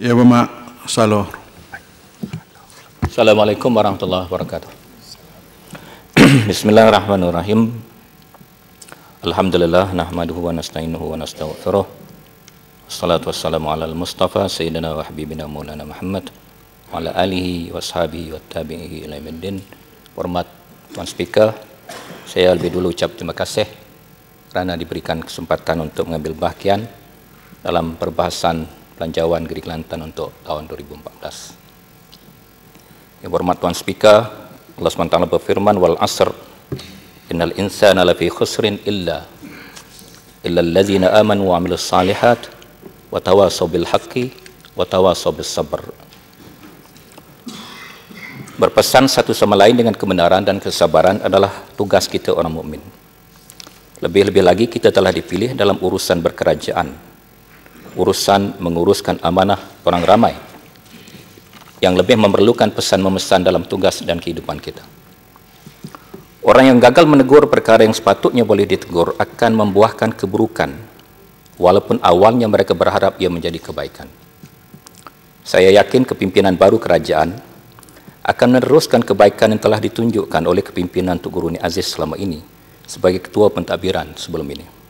Ya Bapak Saloh. Assalamualaikum warahmatullahi wabarakatuh. Bismillahirrahmanirrahim. Alhamdulillah nahmaduhu wa nasta'inuhu wa nastaghfiruh. Wassalatu wassalamu ala al-Mustafa sayyidina wa habibina Maulana Muhammad wa ala alihi wa ashabihi wa tabi'ihi ila yaumiddin. Hormat Tuan Speaker, saya lebih dulu ucap terima kasih kerana diberikan kesempatan untuk mengambil bahagian dalam perbahasan Belanjawan Negeri Kelantan untuk tahun 2014. Yang berhormat Tuan Speaker, Allah SWT berfirman, wal asr innal insana lafi khusrin illa allazina amanu wa amilus salihat wa tawasaw bil haqqi wa tawasaw bis sabr. Berpesan satu sama lain dengan kebenaran dan kesabaran adalah tugas kita orang mukmin. Lebih-lebih lagi kita telah dipilih dalam urusan berkerajaan, urusan menguruskan amanah orang ramai yang lebih memerlukan pesan-memesan dalam tugas dan kehidupan kita. Orang yang gagal menegur perkara yang sepatutnya boleh ditegur akan membuahkan keburukan, walaupun awalnya mereka berharap ia menjadi kebaikan. Saya yakin kepimpinan baru kerajaan akan meneruskan kebaikan yang telah ditunjukkan oleh kepimpinan Tun Guru Aziz selama ini sebagai ketua pentadbiran sebelum ini.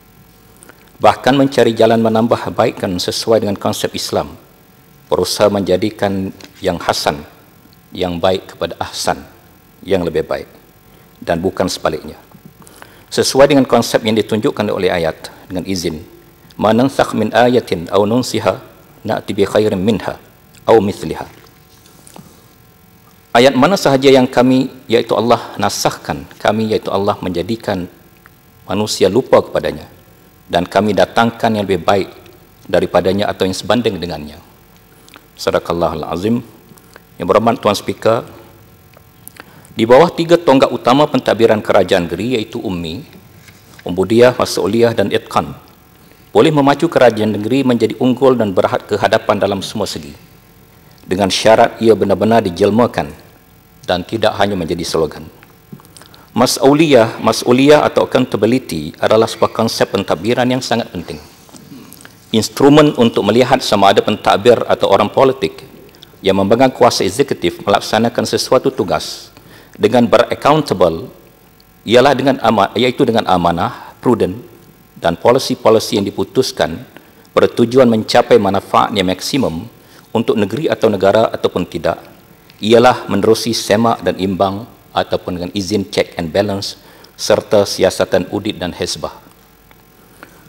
Bahkan mencari jalan menambah baikkan sesuai dengan konsep Islam, berusaha menjadikan yang hasan, yang baik kepada ahsan, yang lebih baik, dan bukan sebaliknya. Sesuai dengan konsep yang ditunjukkan oleh ayat, dengan izin, ma nansakh min ayatin aw nunsiha na'ti bi khairin minha aw mithliha. Ayat mana sahaja yang kami, yaitu Allah, nasahkan, kami, yaitu Allah, menjadikan manusia lupa kepadanya, dan kami datangkan yang lebih baik daripadanya atau yang sebanding dengannya. Sadaqallahul azim. Yang berhormat Tuan Speaker, di bawah 3 tonggak utama pentadbiran kerajaan negeri, iaitu ummi, ubudiyah, mas'uliyah dan itqan, boleh memacu kerajaan negeri menjadi unggul dan berhad kehadapan dalam semua segi, dengan syarat ia benar-benar dijelmakan dan tidak hanya menjadi slogan. Mas'uliyah atau accountability adalah sebuah konsep pentadbiran yang sangat penting. Instrumen untuk melihat sama ada pentadbir atau orang politik yang memegang kuasa eksekutif melaksanakan sesuatu tugas dengan beraccountable ialah iaitu dengan amanah, prudent, dan polisi-polisi yang diputuskan bertujuan mencapai manfaat yang maksimum untuk negeri atau negara ataupun tidak, ialah menerusi semak dan imbang ataupun dengan izin check and balance serta siasatan audit dan hizbah.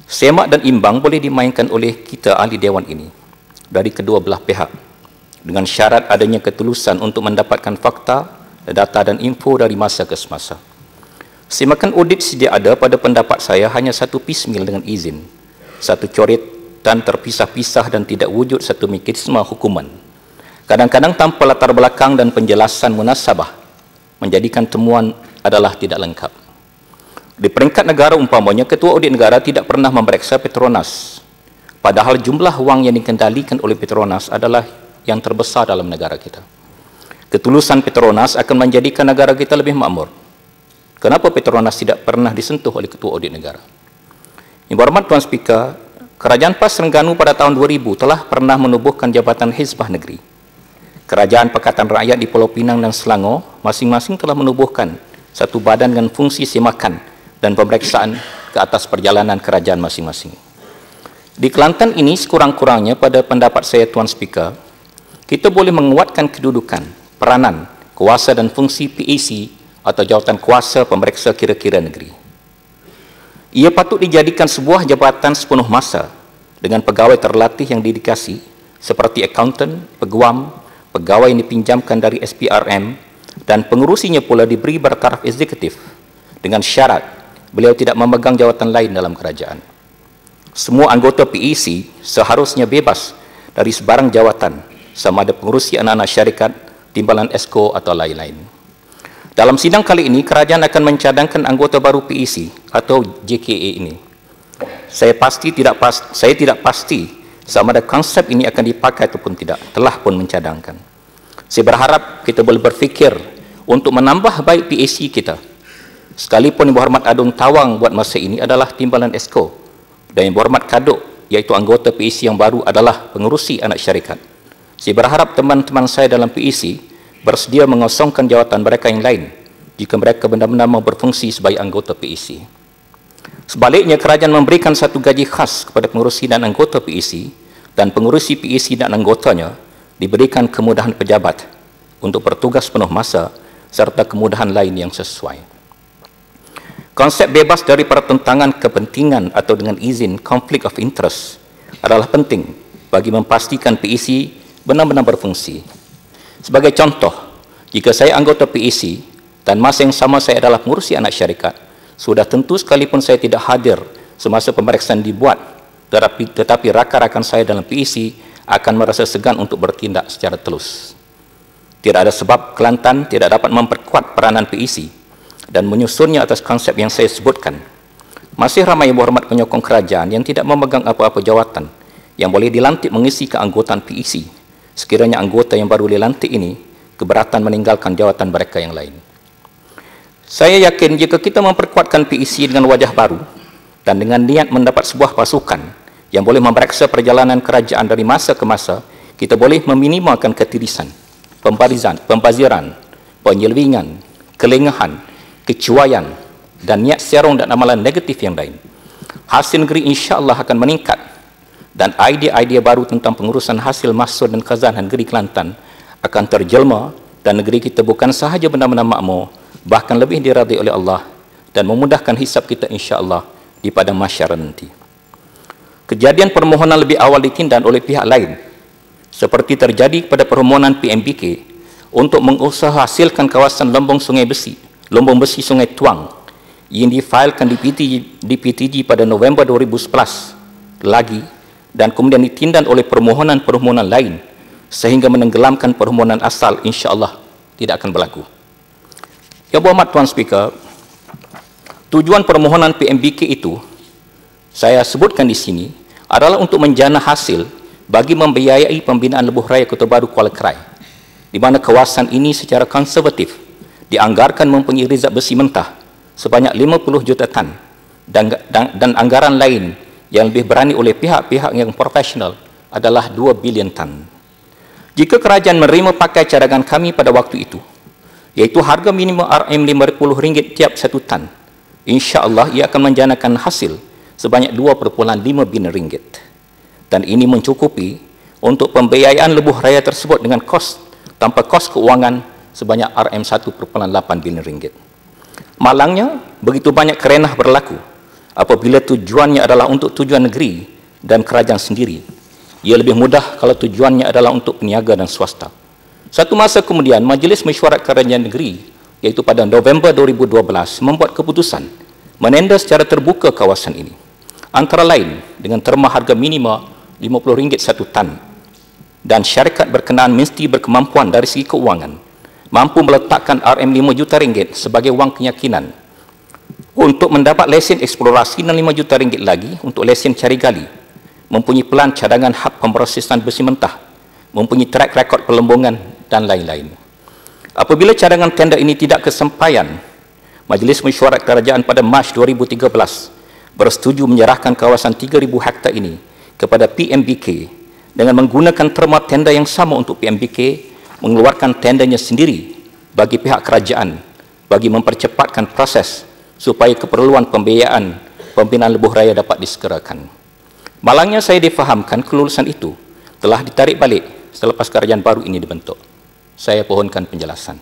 Semak dan imbang boleh dimainkan oleh kita ahli dewan ini dari kedua belah pihak dengan syarat adanya ketulusan untuk mendapatkan fakta, data dan info dari masa ke semasa. Semakan audit sedia ada pada pendapat saya hanya satu piecemeal dengan izin, satu coretan terpisah-pisah dan tidak wujud satu mekanisme hukuman. Kadang-kadang tanpa latar belakang dan penjelasan munasabah, menjadikan temuan adalah tidak lengkap. Di peringkat negara umpamanya, Ketua Audit Negara tidak pernah memeriksa Petronas, padahal jumlah wang yang dikendalikan oleh Petronas adalah yang terbesar dalam negara kita. Ketulusan Petronas akan menjadikan negara kita lebih makmur. Kenapa Petronas tidak pernah disentuh oleh Ketua Audit Negara? Yang berhormat Tuan Speaker, Kerajaan PAS Terengganu pada tahun 2000 telah pernah menubuhkan Jabatan Hizbah Negeri. Kerajaan Pakatan Rakyat di Pulau Pinang dan Selangor masing-masing telah menubuhkan satu badan dengan fungsi semakan dan pemeriksaan ke atas perjalanan kerajaan masing-masing. Di Kelantan ini sekurang-kurangnya pada pendapat saya Tuan Speaker, kita boleh menguatkan kedudukan, peranan, kuasa dan fungsi PAC atau Jawatan Kuasa Pemeriksa Kira-kira Negeri. Ia patut dijadikan sebuah jabatan sepenuh masa dengan pegawai terlatih yang dedikasi seperti accountant, peguam, pegawai yang dipinjamkan dari SPRM, dan pengurusinya pula diberi bertaraf eksekutif dengan syarat beliau tidak memegang jawatan lain dalam kerajaan. Semua anggota PAC seharusnya bebas dari sebarang jawatan, sama ada pengurusi anak-anak syarikat, timbalan esko atau lain-lain. Dalam sidang kali ini, kerajaan akan mencadangkan anggota baru PAC atau JKA ini. Saya tidak pasti sama ada konsep ini akan dipakai ataupun tidak, telah pun mencadangkan. Saya berharap kita boleh berfikir untuk menambah baik PAC kita. Sekalipun Yang Berhormat Adung Tawang buat masa ini adalah timbalan esko, dan Yang Berhormat Kaduk, iaitu anggota PAC yang baru, adalah pengurusi anak syarikat. Saya berharap teman-teman saya dalam PEC bersedia mengosongkan jawatan mereka yang lain jika mereka benar-benar mau berfungsi sebagai anggota PEC. Sebaliknya, kerajaan memberikan satu gaji khas kepada pengurusi dan anggota PEC, dan pengurusi PEC dan anggotanya diberikan kemudahan pejabat untuk bertugas penuh masa serta kemudahan lain yang sesuai. Konsep bebas dari pertentangan kepentingan atau dengan izin conflict of interest adalah penting bagi memastikan PEC benar-benar berfungsi. Sebagai contoh, jika saya anggota PEC dan masa yang sama saya adalah pengurusi anak syarikat, sudah tentu sekalipun saya tidak hadir semasa pemeriksaan dibuat, tetapi rakan-rakan saya dalam PEC akan merasa segan untuk bertindak secara telus. Tidak ada sebab Kelantan tidak dapat memperkuat peranan PEC dan menyusunnya atas konsep yang saya sebutkan. Masih ramai yang berhormat penyokong kerajaan yang tidak memegang apa-apa jawatan yang boleh dilantik mengisi keanggotaan PEC. Sekiranya anggota yang baru dilantik ini keberatan meninggalkan jawatan mereka yang lain. Saya yakin jika kita memperkuatkan PEC dengan wajah baru dan dengan niat mendapat sebuah pasukan yang boleh memeriksa perjalanan kerajaan dari masa ke masa, kita boleh meminimalkan ketirisan, pembaziran, penyelewengan, kelengahan, kecuaian, dan niat serong dan amalan negatif yang lain. Hasil negeri insya-Allah akan meningkat dan idea-idea baru tentang pengurusan hasil mahsul dan khazanah negeri Kelantan akan terjelma dan negeri kita bukan sahaja benar-benar makmur, bahkan lebih diridai oleh Allah dan memudahkan hisab kita insya-Allah di padang mahsyar nanti. Kejadian permohonan lebih awal ditindak oleh pihak lain seperti terjadi pada permohonan PMBK untuk mengusahahasilkan kawasan Lombong Besi Sungai Tuang yang difailkan di PTG pada November 2011 lagi dan kemudian ditindak oleh permohonan-permohonan lain sehingga menenggelamkan permohonan asal insya-Allah tidak akan berlaku. Yang berhormat Tuan Speaker, tujuan permohonan PMBK itu saya sebutkan di sini adalah untuk menjana hasil bagi membiayai pembinaan lebuh raya Kota Baru Kuala Krai, di mana kawasan ini secara konservatif dianggarkan mempunyai rizab besi mentah sebanyak 50 juta tan dan anggaran lain yang lebih berani oleh pihak-pihak yang profesional adalah 2 bilion tan. Jika kerajaan menerima pakai cadangan kami pada waktu itu, yaitu harga minimum RM50 tiap 1 tan, insya-Allah ia akan menjanakan hasil sebanyak 2.5 bilion ringgit. Dan ini mencukupi untuk pembiayaan lebuh raya tersebut dengan kos tanpa kos keuangan sebanyak RM1.8 bilion ringgit. Malangnya, begitu banyak kerenah berlaku apabila tujuannya adalah untuk tujuan negeri dan kerajaan sendiri. Ia lebih mudah kalau tujuannya adalah untuk peniaga dan swasta. Satu masa kemudian, Majlis Mesyuarat Kerajaan Negeri, iaitu pada November 2012, membuat keputusan menenda secara terbuka kawasan ini. Antara lain, dengan terma harga minima RM50 1 tan. Dan syarikat berkenaan mesti berkemampuan dari segi keuangan, mampu meletakkan RM5 juta ringgit sebagai wang keyakinan untuk mendapat lesen eksplorasi dan RM5 juta ringgit lagi untuk lesen cari gali, mempunyai pelan cadangan hak pemrosesan besi mentah, mempunyai track record pelembungan dan lain-lain. Apabila cadangan tender ini tidak kesampaian, Majlis Mesyuarat Kerajaan pada Mac 2013 bersetuju menyerahkan kawasan 3,000 hektar ini kepada PMBK dengan menggunakan terma tender yang sama untuk PMBK mengeluarkan tendernya sendiri bagi pihak kerajaan bagi mempercepatkan proses supaya keperluan pembiayaan pembinaan lebuh raya dapat disegerakan. Malangnya saya difahamkan kelulusan itu telah ditarik balik selepas kerajaan baru ini dibentuk. Saya pohonkan penjelasan.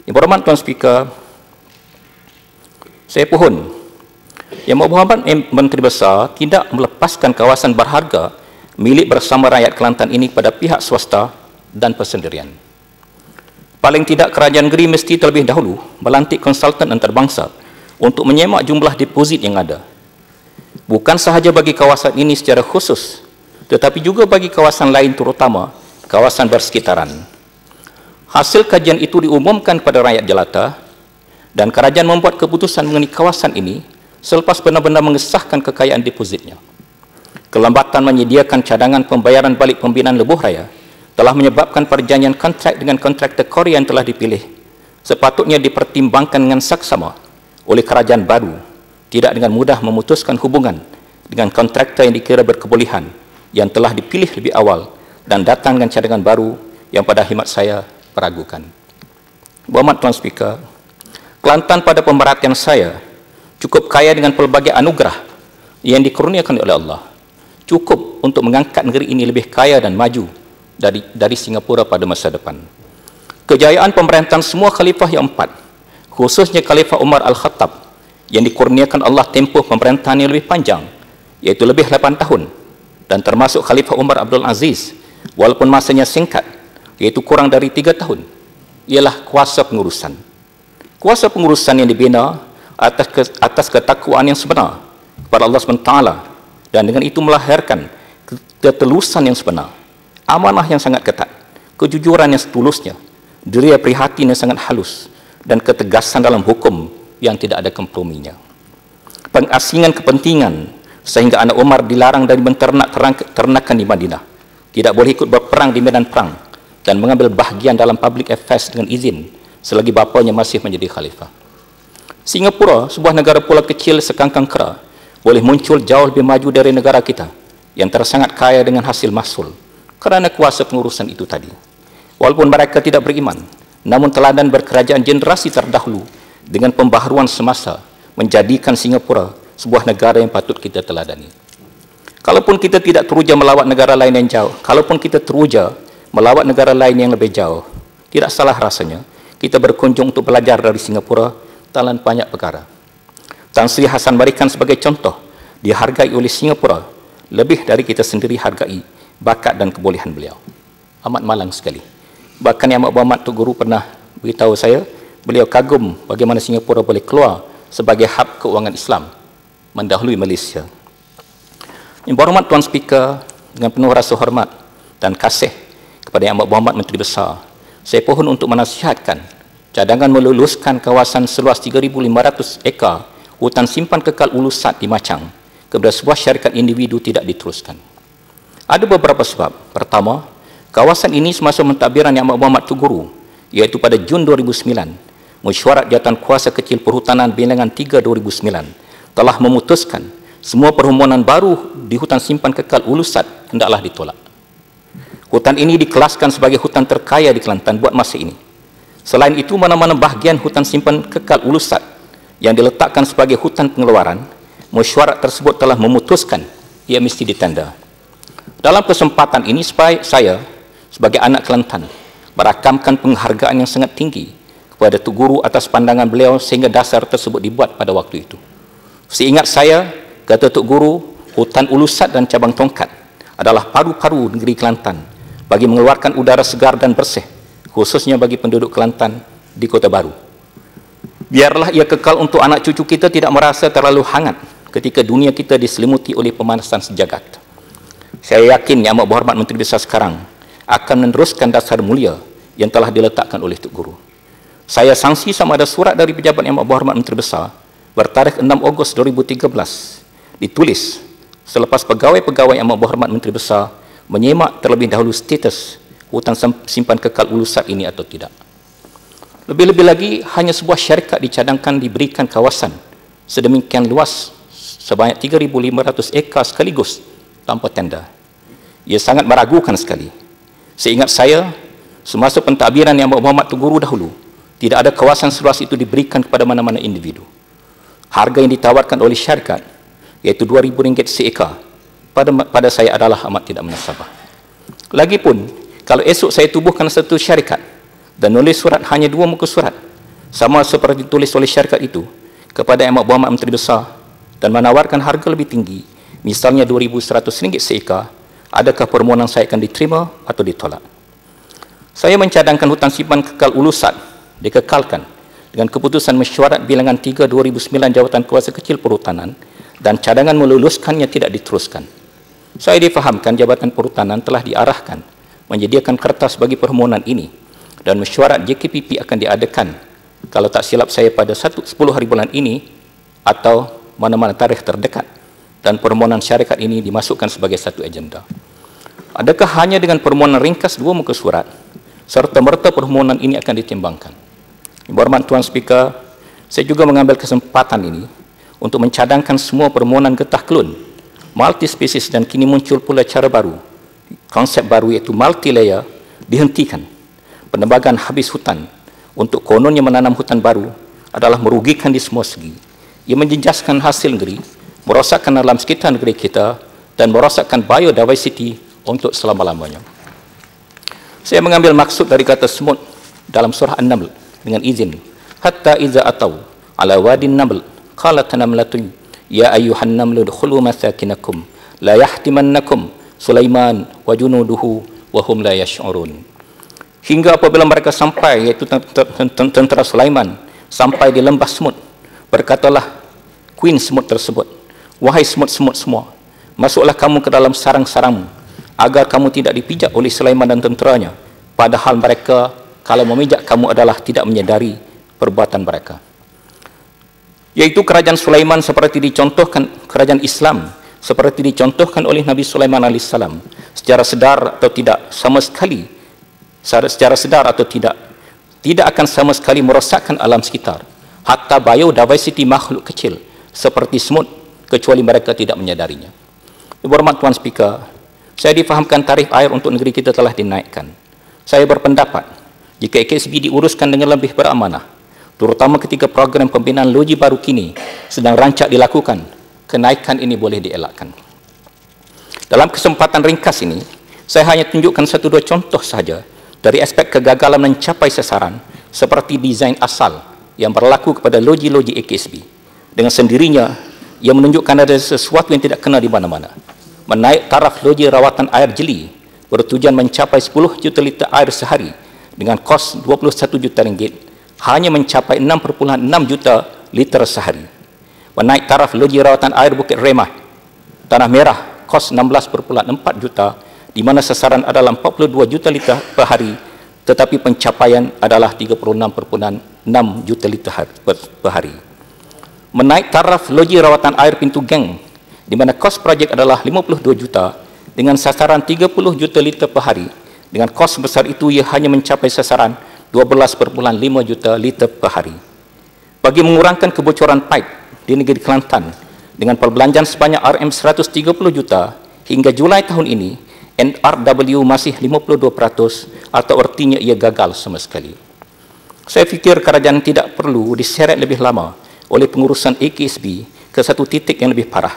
Yang berhormat Tuan Speaker, saya pohon Yang berhormat Menteri Besar tidak melepaskan kawasan berharga milik bersama rakyat Kelantan ini pada pihak swasta dan persendirian. Paling tidak kerajaan negeri mesti terlebih dahulu melantik konsultan antarabangsa untuk menyemak jumlah deposit yang ada. Bukan sahaja bagi kawasan ini secara khusus, tetapi juga bagi kawasan lain terutama kawasan bersekitaran. Hasil kajian itu diumumkan kepada rakyat jelata dan kerajaan membuat keputusan mengenai kawasan ini selepas benar-benar mengesahkan kekayaan depositnya. Kelambatan menyediakan cadangan pembayaran balik pembinaan lebuh raya telah menyebabkan perjanjian kontrak dengan kontraktor Korea yang telah dipilih sepatutnya dipertimbangkan dengan saksama oleh kerajaan baru, tidak dengan mudah memutuskan hubungan dengan kontraktor yang dikira berkebolehan yang telah dipilih lebih awal dan datang dengan cadangan baru yang pada khidmat saya meragukan. Berhormat Tuan Speaker, Kelantan pada pemerhatian saya cukup kaya dengan pelbagai anugerah yang dikurniakan oleh Allah, cukup untuk mengangkat negeri ini lebih kaya dan maju dari Singapura pada masa depan. Kejayaan pemerintahan semua khalifah yang 4, khususnya Khalifah Umar Al-Khattab, yang dikurniakan Allah tempoh pemerintahan yang lebih panjang, iaitu lebih 8 tahun, dan termasuk Khalifah Umar Abdul Aziz, walaupun masanya singkat, iaitu kurang dari 3 tahun, ialah kuasa pengurusan. Kuasa pengurusan yang dibina atas ketakwaan yang sebenar kepada Allah SWT, dan dengan itu melahirkan ketelusan yang sebenar, amanah yang sangat ketat, kejujuran yang setulusnya, deria prihatin yang sangat halus, dan ketegasan dalam hukum yang tidak ada komprominya. Pengasingan kepentingan sehingga anak Umar dilarang dari menternak ternakan di Madinah, tidak boleh ikut berperang di medan perang, dan mengambil bahagian dalam public affairs dengan izin selagi bapanya masih menjadi khalifah. Singapura, sebuah negara pulau kecil sekangkang kera, boleh muncul jauh lebih maju dari negara kita yang tersangat kaya dengan hasil mahsul kerana kuasa pengurusan itu tadi. Walaupun mereka tidak beriman, namun teladan berkerajaan generasi terdahulu dengan pembaharuan semasa menjadikan Singapura sebuah negara yang patut kita teladani. Kalaupun kita tidak teruja melawat negara lain yang jauh, kalaupun kita teruja melawat negara lain yang lebih jauh, tidak salah rasanya kita berkunjung untuk belajar dari Singapura dalam banyak perkara. Tan Sri Hassan berikan sebagai contoh, dihargai oleh Singapura lebih dari kita sendiri hargai bakat dan kebolehan beliau. Amat malang sekali. Bahkan Yang Amat Berhormat Tok Guru pernah beritahu saya, beliau kagum bagaimana Singapura boleh keluar sebagai hub keuangan Islam mendahului Malaysia. Yang Berhormat Tuan Speaker, dengan penuh rasa hormat dan kasih kepada Yang Amat Berhormat Menteri Besar, saya pohon untuk menasihatkan cadangan meluluskan kawasan seluas 3,500 ekar hutan simpan kekal Ulusat di Machang kepada sebuah syarikat individu tidak diteruskan. Ada beberapa sebab. Pertama, kawasan ini semasa mentadbiran Yang Amat Berhormat Tok Guru, iaitu pada Jun 2009, Mesyuarat Jawatan Kuasa Kecil Perhutanan Bilangan 3 2009 telah memutuskan semua permohonan baru di hutan simpan kekal Ulusat hendaklah ditolak. Hutan ini dikelaskan sebagai hutan terkaya di Kelantan buat masa ini. Selain itu, mana-mana bahagian hutan simpan kekal Ulusat yang diletakkan sebagai hutan pengeluaran, mesyuarat tersebut telah memutuskan ia mesti ditanda. Dalam kesempatan ini, saya sebagai anak Kelantan berakamkan penghargaan yang sangat tinggi kepada Tok Guru atas pandangan beliau sehingga dasar tersebut dibuat pada waktu itu. Seingat saya, kata Tok Guru, hutan Ulusat dan cabang Tongkat adalah paru-paru negeri Kelantan bagi mengeluarkan udara segar dan bersih, khususnya bagi penduduk Kelantan di Kota Baru. Biarlah ia kekal untuk anak cucu kita tidak merasa terlalu hangat ketika dunia kita diselimuti oleh pemanasan sejagat. Saya yakin Yang Amat Berhormat Menteri Besar sekarang akan meneruskan dasar mulia yang telah diletakkan oleh Tok Guru. Saya sangsi sama ada surat dari pejabat Yang Amat Berhormat Menteri Besar bertarikh 6 Ogos 2013 ditulis selepas pegawai-pegawai Yang Amat Berhormat Menteri Besar menyemak terlebih dahulu status hutan simpan kekal Ulusat ini atau tidak. Lebih-lebih lagi, hanya sebuah syarikat dicadangkan diberikan kawasan sedemikian luas sebanyak 3,500 ekar sekaligus tanpa tenda. Ia sangat meragukan sekali. Seingat saya, semasa pentadbiran Yang Amat Berhormat Tok Guru dahulu, tidak ada kawasan seluas itu diberikan kepada mana-mana individu. Harga yang ditawarkan oleh syarikat, iaitu RM2,000 seekar, pada saya adalah amat tidak menasabah. Lagipun, kalau esok saya tubuhkan satu syarikat dan nulis surat hanya 2 muka surat, sama seperti ditulis oleh syarikat itu kepada Yang Amat Berhormat Menteri Besar dan menawarkan harga lebih tinggi, misalnya RM2,100 seekar, adakah permohonan saya akan diterima atau ditolak? Saya mencadangkan hutan simpan kekal Ulusat dikekalkan dengan keputusan Mesyuarat Bilangan 3 2009 Jawatan Kuasa Kecil Perhutanan dan cadangan meluluskannya tidak diteruskan. Saya difahamkan Jabatan Perhutanan telah diarahkan menyediakan kertas bagi permohonan ini dan mesyuarat JKPP akan diadakan kalau tak silap saya pada 10 hari bulan ini atau mana-mana tarikh terdekat, dan permohonan syarikat ini dimasukkan sebagai satu agenda. Adakah hanya dengan permohonan ringkas 2 muka surat serta-merta permohonan ini akan ditimbangkan? Berhormat Tuan Speaker, saya juga mengambil kesempatan ini untuk mencadangkan semua permohonan getah kelun, multi spesies, dan kini muncul pula cara baru konsep baru iaitu multi-layer dihentikan. Penebangan habis hutan untuk kononnya menanam hutan baru adalah merugikan di semua segi. Ia menjejaskan hasil negeri, merosakkan alam sekitar negeri kita dan merosakkan biodiversity untuk selama-lamanya. Saya mengambil maksud dari kata semut dalam surah An-Naml dengan izin. Hatta iza atau ala wadin naml qalat namlatun ya ayyuhan namlu udkhulu masakinakum la yahtimannakum Sulaiman wa junuduhu wa hum la yash'urun. Hingga apabila mereka sampai, yaitu tentara Sulaiman, sampai di lembah semut, berkatalah queen semut tersebut, wahai semut-semut semua, masuklah kamu ke dalam sarang-sarangmu, agar kamu tidak dipijak oleh Sulaiman dan tenteranya, padahal mereka kalau memijak kamu adalah tidak menyadari perbuatan mereka. Yaitu kerajaan Sulaiman seperti dicontohkan, kerajaan Islam seperti dicontohkan oleh Nabi Sulaiman AS, secara sedar atau tidak, sama sekali secara sedar atau tidak akan sama sekali merosakkan alam sekitar, hatta biodiversity makhluk kecil seperti semut, kecuali mereka tidak menyadarinya. Berhormat Tuan Speaker, saya difahamkan tarif air untuk negeri kita telah dinaikkan. Saya berpendapat, jika EKSB diuruskan dengan lebih beramanah, terutama ketika program pembinaan loji baru kini sedang rancak dilakukan, kenaikan ini boleh dielakkan. Dalam kesempatan ringkas ini, saya hanya tunjukkan 1-2 contoh sahaja dari aspek kegagalan mencapai sasaran seperti desain asal yang berlaku kepada loji-loji EKSB. Dengan sendirinya, ia menunjukkan ada sesuatu yang tidak kena di mana-mana. Menaik taraf loji rawatan air jeli bertujuan mencapai 10 juta liter air sehari dengan kos 21 juta ringgit hanya mencapai 6,6 juta liter sehari. Menaik taraf loji rawatan air Bukit Remah, Tanah Merah, kos 16,4 juta, di mana sasaran adalah 42 juta liter per hari, tetapi pencapaian adalah 36,6 juta liter per hari. Menaik taraf loji rawatan air Pintu Geng, di mana kos projek adalah 52 juta, dengan sasaran 30 juta liter per hari. Dengan kos besar itu, ia hanya mencapai sasaran 12,5 juta liter per hari. Bagi mengurangkan kebocoran pipe di negeri Kelantan, dengan perbelanjaan sebanyak RM130 juta, hingga Julai tahun ini, NRW masih 52%, atau artinya ia gagal sama sekali. Saya fikir kerajaan tidak perlu diseret lebih lama oleh pengurusan EKSB ke satu titik yang lebih parah.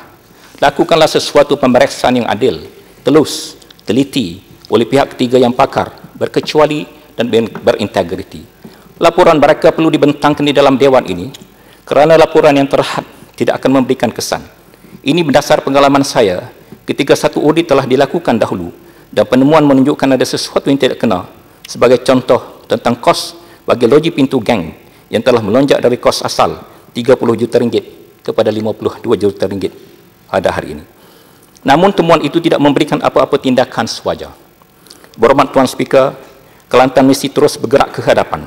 Lakukanlah sesuatu pemeriksaan yang adil, telus, teliti oleh pihak ketiga yang pakar, berkecuali dan berintegriti. Laporan mereka perlu dibentangkan di dalam dewan ini, kerana laporan yang terhad tidak akan memberikan kesan. Ini berdasar pengalaman saya ketika satu audit telah dilakukan dahulu dan penemuan menunjukkan ada sesuatu yang tidak kena. Sebagai contoh tentang kos bagi loji Pintu Geng yang telah melonjak dari kos asal 30 juta ringgit kepada 52 juta ringgit pada hari ini. Namun temuan itu tidak memberikan apa-apa tindakan sewajar. Berhormat Tuan Speaker, Kelantan mesti terus bergerak ke hadapan.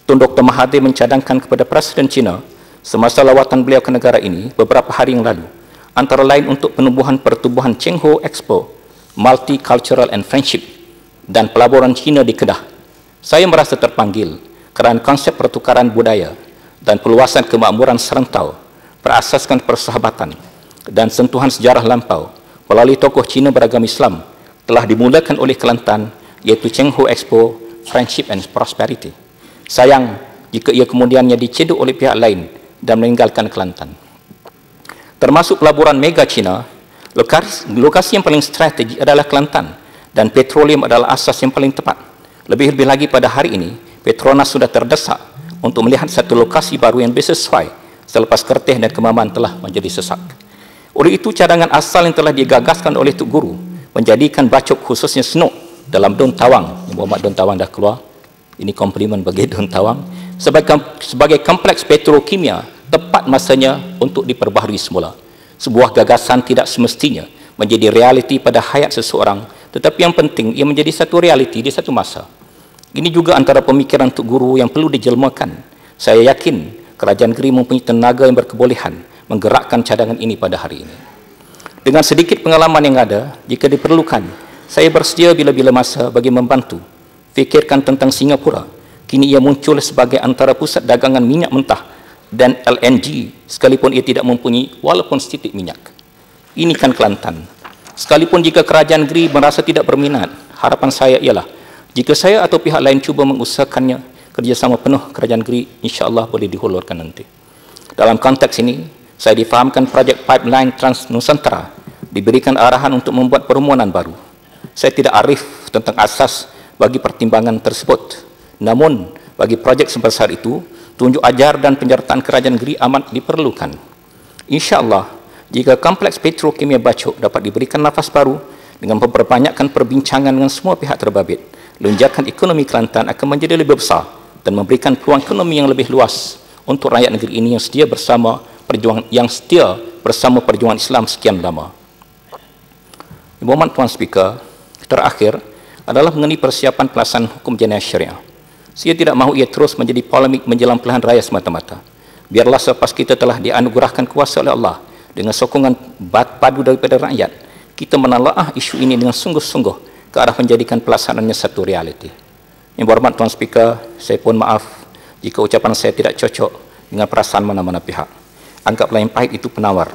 Tun Dr. Mahathir mencadangkan kepada Presiden China semasa lawatan beliau ke negara ini beberapa hari yang lalu, antara lain untuk penubuhan pertubuhan Cheng Ho Expo, Multicultural and Friendship, dan pelaburan China di Kedah. Saya merasa terpanggil kerana konsep pertukaran budaya dan perluasan kemakmuran serantau berasaskan persahabatan dan sentuhan sejarah lampau melalui tokoh Cina beragama Islam telah dimulakan oleh Kelantan, iaitu Cheng Ho Expo, Friendship and Prosperity. Sayang jika ia kemudiannya dicedok oleh pihak lain dan meninggalkan Kelantan. Termasuk pelaburan mega China, lokasi yang paling strategik adalah Kelantan dan petroleum adalah asas yang paling tepat. Lebih-lebih lagi pada hari ini, Petronas sudah terdesak untuk melihat satu lokasi baru yang lebih sesuai selepas Kerteh dan Kemaman telah menjadi sesak. Oleh itu, cadangan asal yang telah digagaskan oleh Tuk Guru menjadikan bacok khususnya Senok dalam Don Tawang, Muhammad Don Tawang dah keluar, ini komplimen bagi Don Tawang, sebagai kompleks petrokimia tepat masanya untuk diperbaharui semula. Sebuah gagasan tidak semestinya menjadi realiti pada hayat seseorang, tetapi yang penting ia menjadi satu realiti di satu masa. Ini juga antara pemikiran Tuk Guru yang perlu dijelmakan. Saya yakin kerajaan negeri mempunyai tenaga yang berkebolehan menggerakkan cadangan ini pada hari ini. Dengan sedikit pengalaman yang ada, jika diperlukan, saya bersedia bila-bila masa bagi membantu. Fikirkan tentang Singapura. Kini ia muncul sebagai antara pusat dagangan minyak mentah dan LNG, sekalipun ia tidak mempunyai walaupun setitik minyak. Ini kan Kelantan. Sekalipun jika kerajaan negeri merasa tidak berminat, harapan saya ialah jika saya atau pihak lain cuba mengusahakannya, kerjasama penuh kerajaan negeri insya-Allah boleh dihulurkan nanti. Dalam konteks ini, saya difahamkan projek pipeline Trans Nusantara diberikan arahan untuk membuat permohonan baru. Saya tidak arif tentang asas bagi pertimbangan tersebut. Namun, bagi projek sebesar itu, tunjuk ajar dan penyertaan kerajaan negeri amat diperlukan. Insya-Allah, jika kompleks petrokimia Bacok dapat diberikan nafas baru dengan memperbanyakkan perbincangan dengan semua pihak terbabit, lonjakan ekonomi Kelantan akan menjadi lebih besar dan memberikan peluang ekonomi yang lebih luas untuk rakyat negeri ini yang setia bersama perjuangan Islam sekian lama. Ibu Hormat Tuan Speaker, terakhir adalah mengenai persiapan pelaksanaan hukum jenayah syariah. Saya tidak mahu ia terus menjadi polemik menjelang pilihan raya semata-mata. Biarlah selepas kita telah dianugerahkan kuasa oleh Allah dengan sokongan padu daripada rakyat, kita menelaah isu ini dengan sungguh-sungguh ke arah menjadikan pelaksanaannya satu realiti. Ibu Hormat Tuan Speaker, saya pun maaf jika ucapan saya tidak cocok dengan perasaan mana-mana pihak. Anggaplah yang pahit itu penawar.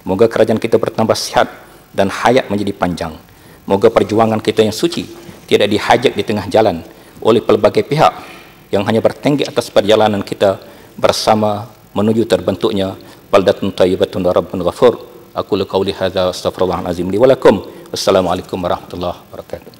Moga kerajaan kita bertambah sihat dan hayat menjadi panjang. Moga perjuangan kita yang suci tidak dihajak di tengah jalan oleh pelbagai pihak yang hanya bertengger atas perjalanan kita bersama menuju terbentuknya baldatun thayyibatun wa rabbun ghafur. Aqulu qawli hadza wa astaghfirullahal azim li wa lakum. Wassalamualaikum warahmatullahi wabarakatuh.